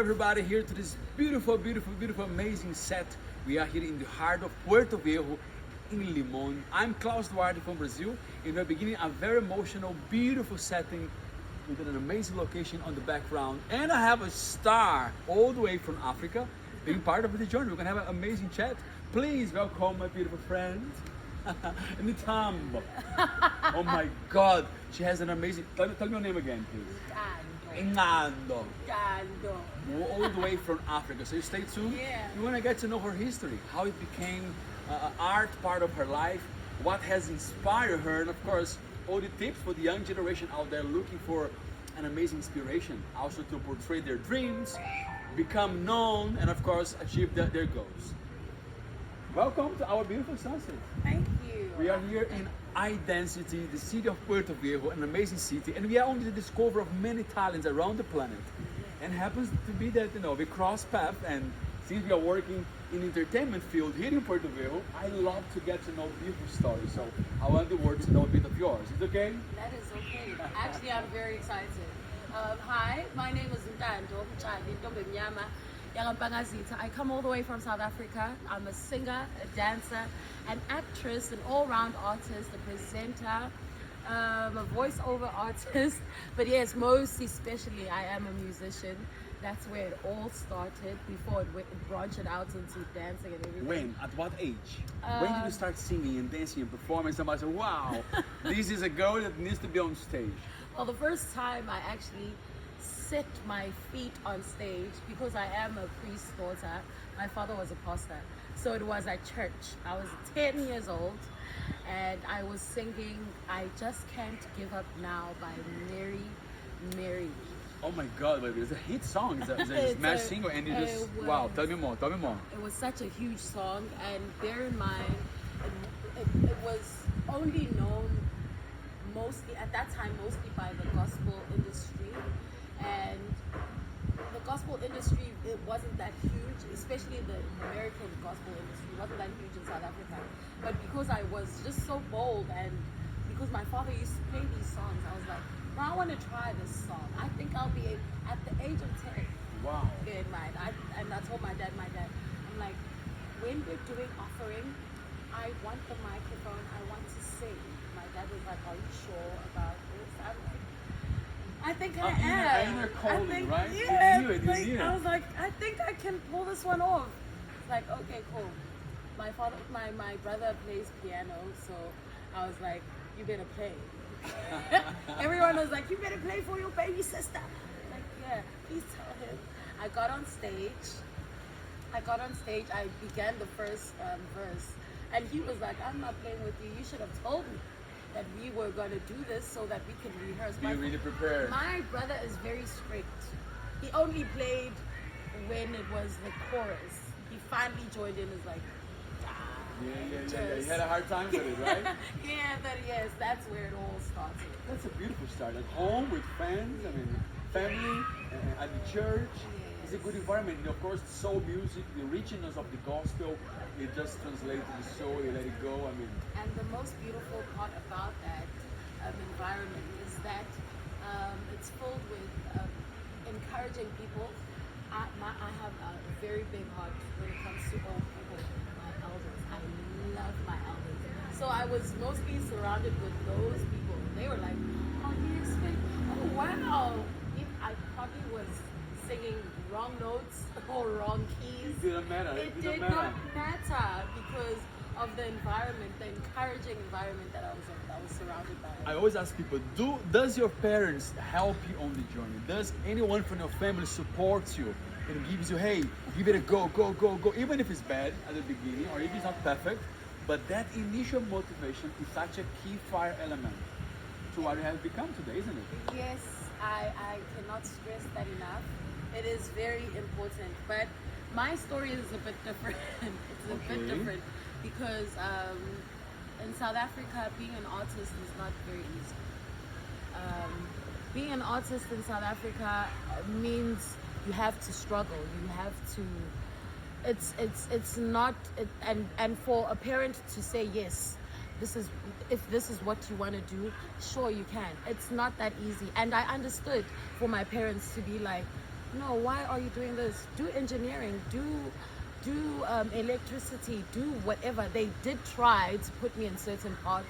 Everybody here to this beautiful, amazing set. We are here in the heart of Puerto Viejo in Limón. I'm Klaus Duarte from Brazil, and we're beginning a very emotional, beautiful setting with an amazing location on the background. And I have a star all the way from Africa being part of the journey. We're gonna have an amazing chat. Please welcome my beautiful friend, NTANDO. Oh my God, she has an amazing. Tell me your name again, please. NTANDO. All the way from Africa. So you stay tuned. Yeah. You want to get to know her history, how it became art part of her life, what has inspired her, and of course, all the tips for the young generation out there looking for an amazing inspiration, also to portray their dreams, become known, and of course, achieve their goals. Welcome to our beautiful sunset. Thank you. We are here in high density, the city of Puerto Viejo, an amazing city, and we are on the discovery of many talents around the planet. And happens to be that we cross paths, and since we are working in entertainment field here in Puerto Viejo, I love to get to know beautiful stories. So I want the world to know a bit of yours. Is it okay? That is okay. Actually, I'm very excited. Hi, my name is NTANDO. I come all the way from South Africa. I'm a singer, a dancer, an actress, an all-round artist, a presenter, a voiceover artist. But yes, most especially, I am a musician. That's where it all started before it branched out into dancing and everything. When? At what age? When did you start singing and dancing and performing? Somebody said, wow, this is a girl that needs to be on stage. Well, the first time I actually set my feet on stage, because I am a priest's daughter, my father was a pastor, so it was at church. I was 10 years old and I was singing I Just Can't Give Up Now by Mary. Oh my God, baby, it's a hit song. It's a smash single, and you just, wow, tell me more. It was such a huge song, and bear in mind, it was only known mostly at that time by the gospel industry, and the gospel industry, it wasn't that huge, especially the American gospel industry wasn't that huge in South Africa. But because I was just so bold, and because my father used to play these songs, I was like, no, I want to try this song. I think I'll be at the age of 10. Wow. Bear in mind, and I told my dad, I'm like, when we're doing offering, I want the microphone, I want to sing. My dad was like, are you sure about this? I'm like, I think I am. Inner calling, right? Yeah. You knew it. I was like, I think I can pull this one off. It's like, okay, cool. My brother plays piano, so I was like, you better play. Everyone was like, you better play for your baby sister. I'm like, yeah, please tell him. I got on stage. I began the first verse, and he was like, I'm not playing with you. You should have told me that we were going to do this so that we can rehearse. Be really prepared. My brother is very strict. He only played when it was the chorus. He finally joined in. Is like, yeah. You had a hard time with it, right? Yes, that's where it all started. That's a beautiful start. At home with friends, family, at the church. It's a good environment. And of course, soul music, the richness of the gospel, it just translates to the soul. You let it go. And the most beautiful part about that environment is that it's filled with encouraging people. I have a very big heart when it comes to old people, my elders. I love my elders. So I was mostly surrounded with those people. They were like, oh wow. I probably was singing wrong notes or wrong keys. It didn't matter. It did not matter because of the environment, the encouraging environment that I was surrounded by. I always ask people, does your parents help you on the journey? Does anyone from your family support you and gives you, hey, give it a go, even if it's bad at the beginning or if it's not perfect, but that initial motivation is such a key fire element to what you have become today, isn't it? Yes, I cannot stress that enough. It is very important, but my story is a bit different. It's a bit different because in South Africa, being an artist is not very easy. Being an artist in South Africa means you have to struggle. You have to. It's not. And for a parent to say yes, if this is what you want to do, sure you can. It's not that easy. And I understood for my parents to be like, no, why are you doing this? Do engineering, do electricity, do whatever. They did try to put me in certain parts,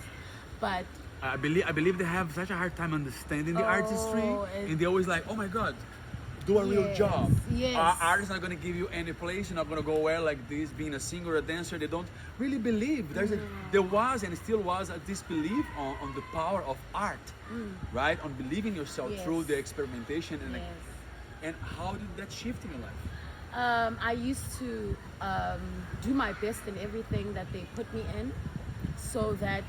but I believe they have such a hard time understanding the artistry, and they're always like, oh my god, do a real Yes, job. yes. Artists not going to give you any place. You're not going to go where like this, being a singer or a dancer. They don't really believe. There was and still was a disbelief on the power of art, right? On believing yourself Yes. through the experimentation. And, Yes. and how did that shift in your life? I used to do my best in everything that they put me in, so that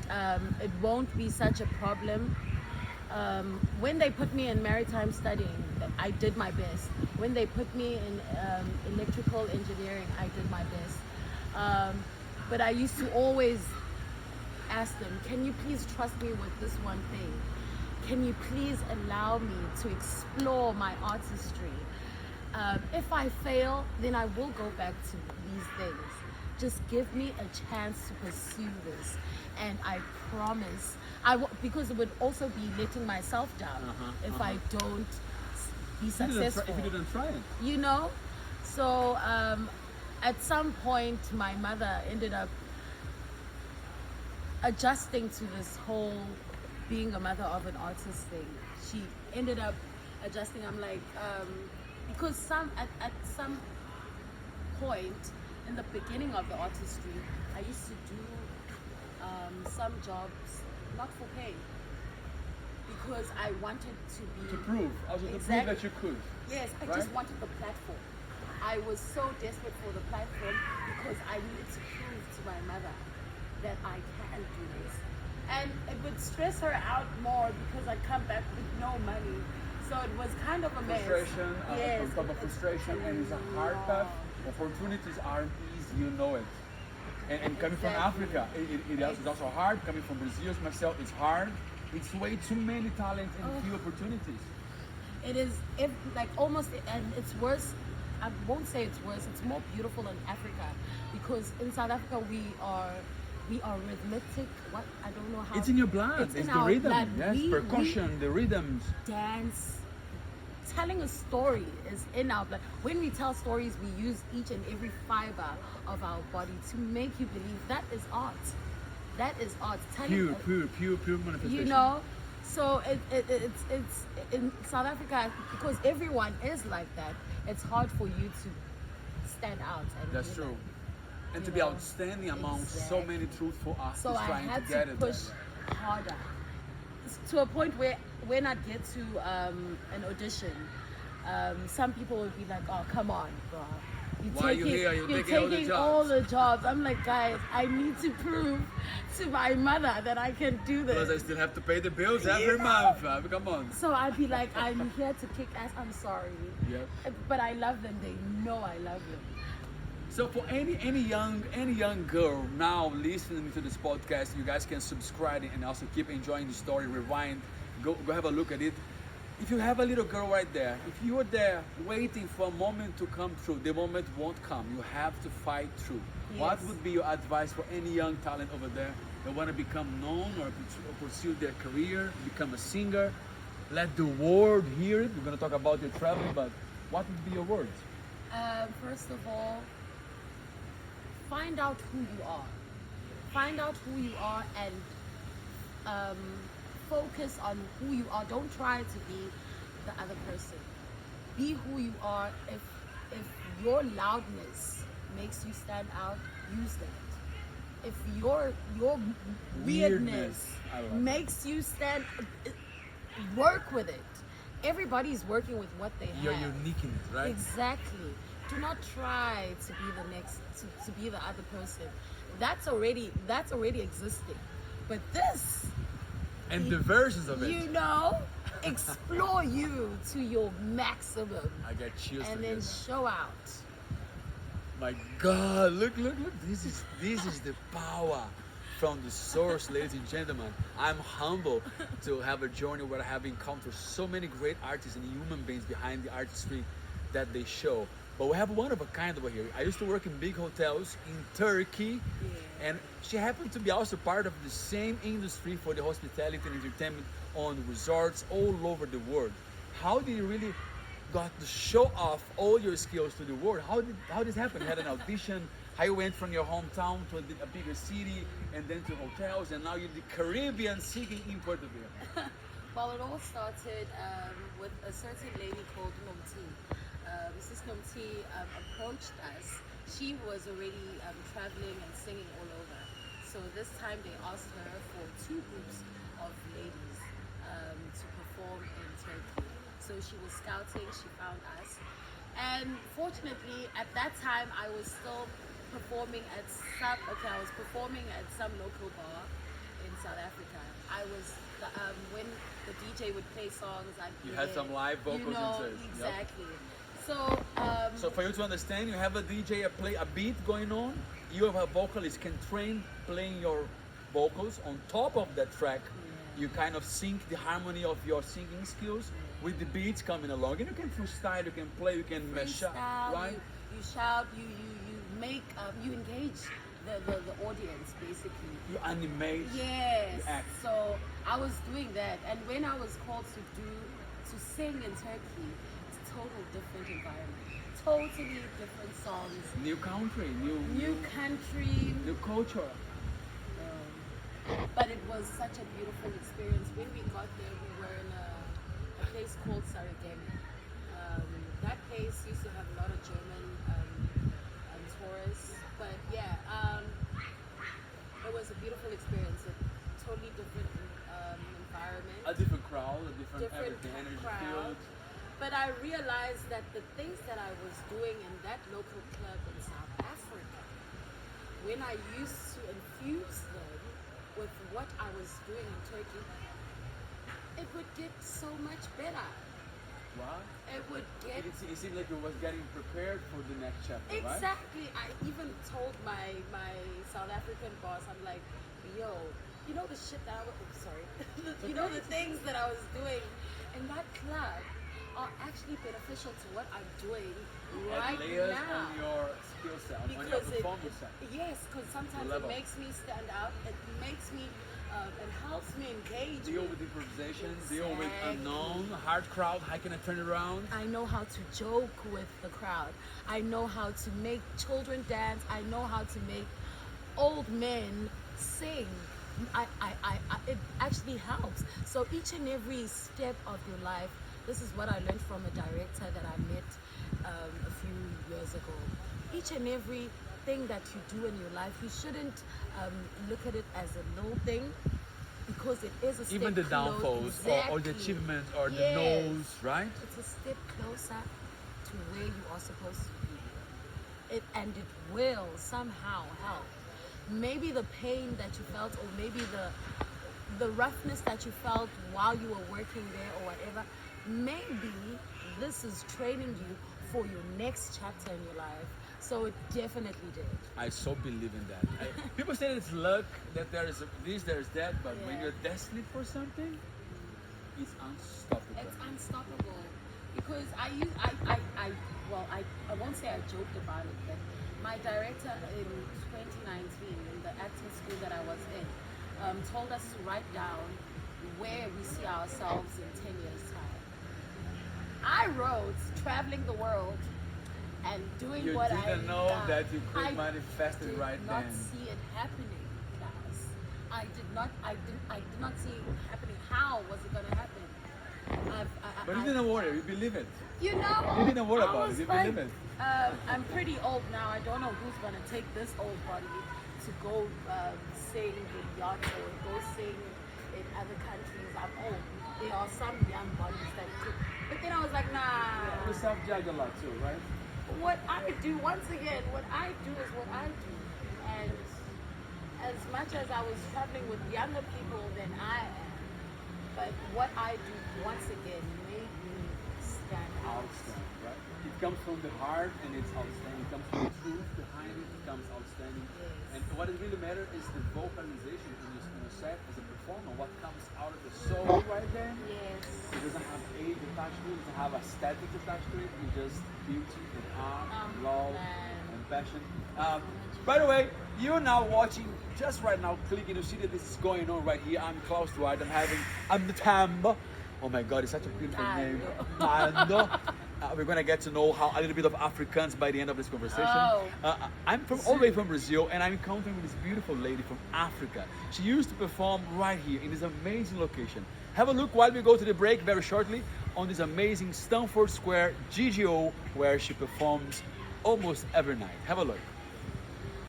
it won't be such a problem. When they put me in maritime studying, I did my best. When they put me in electrical engineering, I did my best. But I used to always ask them, can you please trust me with this one thing? Can you please allow me to explore my artistry? If I fail, then I will go back to these things. Just give me a chance to pursue this, and I promise because it would also be letting myself down if I don't be successful. If you didn't try it. You know, so at some point my mother ended up adjusting to this whole being a mother of an artist thing. She ended up adjusting. I'm like, because at some point in the beginning of the artistry, I used to do some jobs not for pay, because I wanted to be To prove, also to prove Exactly. that you could. Yes, I Right? just wanted the platform. I was so desperate for the platform because I needed to prove to my mother that I can do this. And it would stress her out more because I'd come back with no money. So it was kind of a mess. Frustration, Yes, on top of it's frustration, and it's a hard path. Opportunities aren't easy, you know it. And coming from Exactly. Africa, it's also hard. Coming from Brazil myself, it's hard. It's way too many talents and few opportunities. It is like almost, and it's worse. I won't say it's worse. It's more beautiful in Africa, because in South Africa we are rhythmic. What, I don't know how. It's in your blood. It's It's in the our rhythm, blood. yes, We percussion, the rhythms. dance. Telling a story is in our blood. When we tell stories, we use each and every fiber of our body to make you believe that is art. That is art. Telling Pure manifestation. you know, so it's in South Africa, because everyone is like that. It's hard for you to stand out. And That's do true. that, And you to be know? outstanding among so Exactly. many truthful artists So I trying had to get to it. push harder, to a point where when I'd get to an audition, some people would be like, "Oh, come on, bro. Why are you here? You're taking all the jobs." all the jobs." I'm like, guys, I need to prove to my mother that I can do this. Because I still have to pay the bills every know? month. Come on. So I'd be like, I'm here to kick ass. I'm sorry. Yep. But I love them. They know I love them. So for any young girl now listening to this podcast, you guys can subscribe and also keep enjoying the story. Rewind, go have a look at it. If you have a little girl right there, if you are there waiting for a moment to come through, the moment won't come. You have to fight through. What Yes. would be your advice for any young talent over there that want to become known or pursue their career, become a singer? Let the world hear it. We're going to talk about your traveling, but what would be your words? First of all, find out who you are. Find out who you are, and focus on who you are. Don't try to be the other person. Be who you are. If your loudness makes you stand out, use that. If your weirdness I love it. makes you stand, work with it. Everybody's working with what they have. Your uniqueness, right? Exactly. Do not try to be the next, to be the other person. That's already existing. But this, And the versions of it. you know, explore you to your maximum, I got chills. and to then hear that. show out. My God, look. This is the power from the source, ladies and gentlemen. I'm humble to have a journey where I have encountered so many great artists and human beings behind the artistry that they show. But we have one of a kind over here. I used to work in big hotels in Turkey, and she happened to be also part of the same industry for the hospitality and entertainment on resorts all over the world. How did you really got to show off all your skills to the world. How this happen? You had an audition. How you went from your hometown to a bigger city, and then to hotels, and now you're the Caribbean singing in Puerto Rico. Well, it all started with a certain lady called Nomti. Mrs. Nomti approached us. She was already traveling and singing all over. So this time they asked her for two groups of ladies to perform in Turkey. So she was scouting, she found us. And fortunately, at that time, I was still performing at I was performing at some local bar in South Africa. I was, when the DJ would play songs, You had some live vocals inside. Exactly. Yep. So for you to understand, you have a DJ play a beat going on. You have a vocalist can train playing your vocals on top of that track. You kind of sync the harmony of your singing skills with the beats coming along, and you can freestyle, you can play, you can mesh up, right? You shout, you make, you engage the audience basically. You animate. Yes. You act. So I was doing that, and when I was called to sing in Turkey, it's a total different environment, totally different songs. New country, new country, new culture. But it was such a beautiful experience. When we got there, we were in a place called Saragem. That place used to have a lot of German tourists. But yeah, it was a beautiful experience. A totally different environment. A different crowd, a different everything, energy crowd. field. But I realized that the things that I was doing in that local club in South Africa, when I used to infuse them with what I was doing in Turkey, it would get so much better. Wow. It would get... It seemed like you was getting prepared for the next chapter, Exactly. Right? I even told my South African boss, I'm like, yo, you know the shit that I was... Oh, sorry. You know the things that I was doing in that club are actually beneficial to what I'm doing right layers now. on your skill set, on your performance set. Yes, because sometimes it makes me stand out. It makes me, it helps me engage. Deal with improvisation, deal with unknown, hard crowd. How can I turn it around? I know how to joke with the crowd. I know how to make children dance. I know how to make old men sing. It actually helps. So each and every step of your life, this is what I learned from a director that I met a few years ago. Each and every thing that you do in your life, you shouldn't look at it as a little thing, because it is a step Even the downfalls or the achievements or the no's, right? It's a step closer to where you are supposed to be. And it will somehow help. Maybe the pain that you felt, or maybe the roughness that you felt while you were working there or whatever, maybe this is training you for your next chapter in your life. So it definitely did. I so believe in that. People say it's luck, that there is this, there is that, but when you're destined for something, it's unstoppable. It's unstoppable. Because I won't say I joked about it, but my director in 2019, in the acting school that I was in, told us to write down where we see ourselves in 10 years' time. I wrote traveling the world and doing what I love. You didn't know that you could manifest it right then. I did not see it happening, guys. I did not see it happening. How was it going to happen? But you didn't worry, you believe it. You know, you didn't worry about it, you believe it. I'm pretty old now. I don't know who's going to take this old body to go sing in yachts or go sing in other countries. I'm old. There are some young bodies that could. But then I was like, nah. You self-judge a lot too, right? What I do, once again, what I do is what I do. And as much as I was traveling with younger people than I am, but what I do, once again, made me stand out. Outstanding, right? It comes from the heart and it's outstanding. It comes from the truth behind it, it becomes outstanding. Yes. And what it really matters is the vocalization in your set as a performer, what comes out of the soul right then. Yes. It doesn't have age attached to it, it doesn't have aesthetic attached to it, it's just beauty and art and love and passion. By the way, you're now watching, just right now, clicking to see that this is going on right here. I'm Klaus Dwight, I'm the NTANDO. Oh my God, it's such a beautiful name. NTANDO. We're gonna get to know how a little bit of Afrikaans by the end of this conversation. Oh. I'm from all the way from Brazil, and I'm encountering with this beautiful lady from Africa. She used to perform right here in this amazing location. Have a look while we go to the break very shortly on this amazing Stamford Square GGO, where she performs almost every night. Have a look.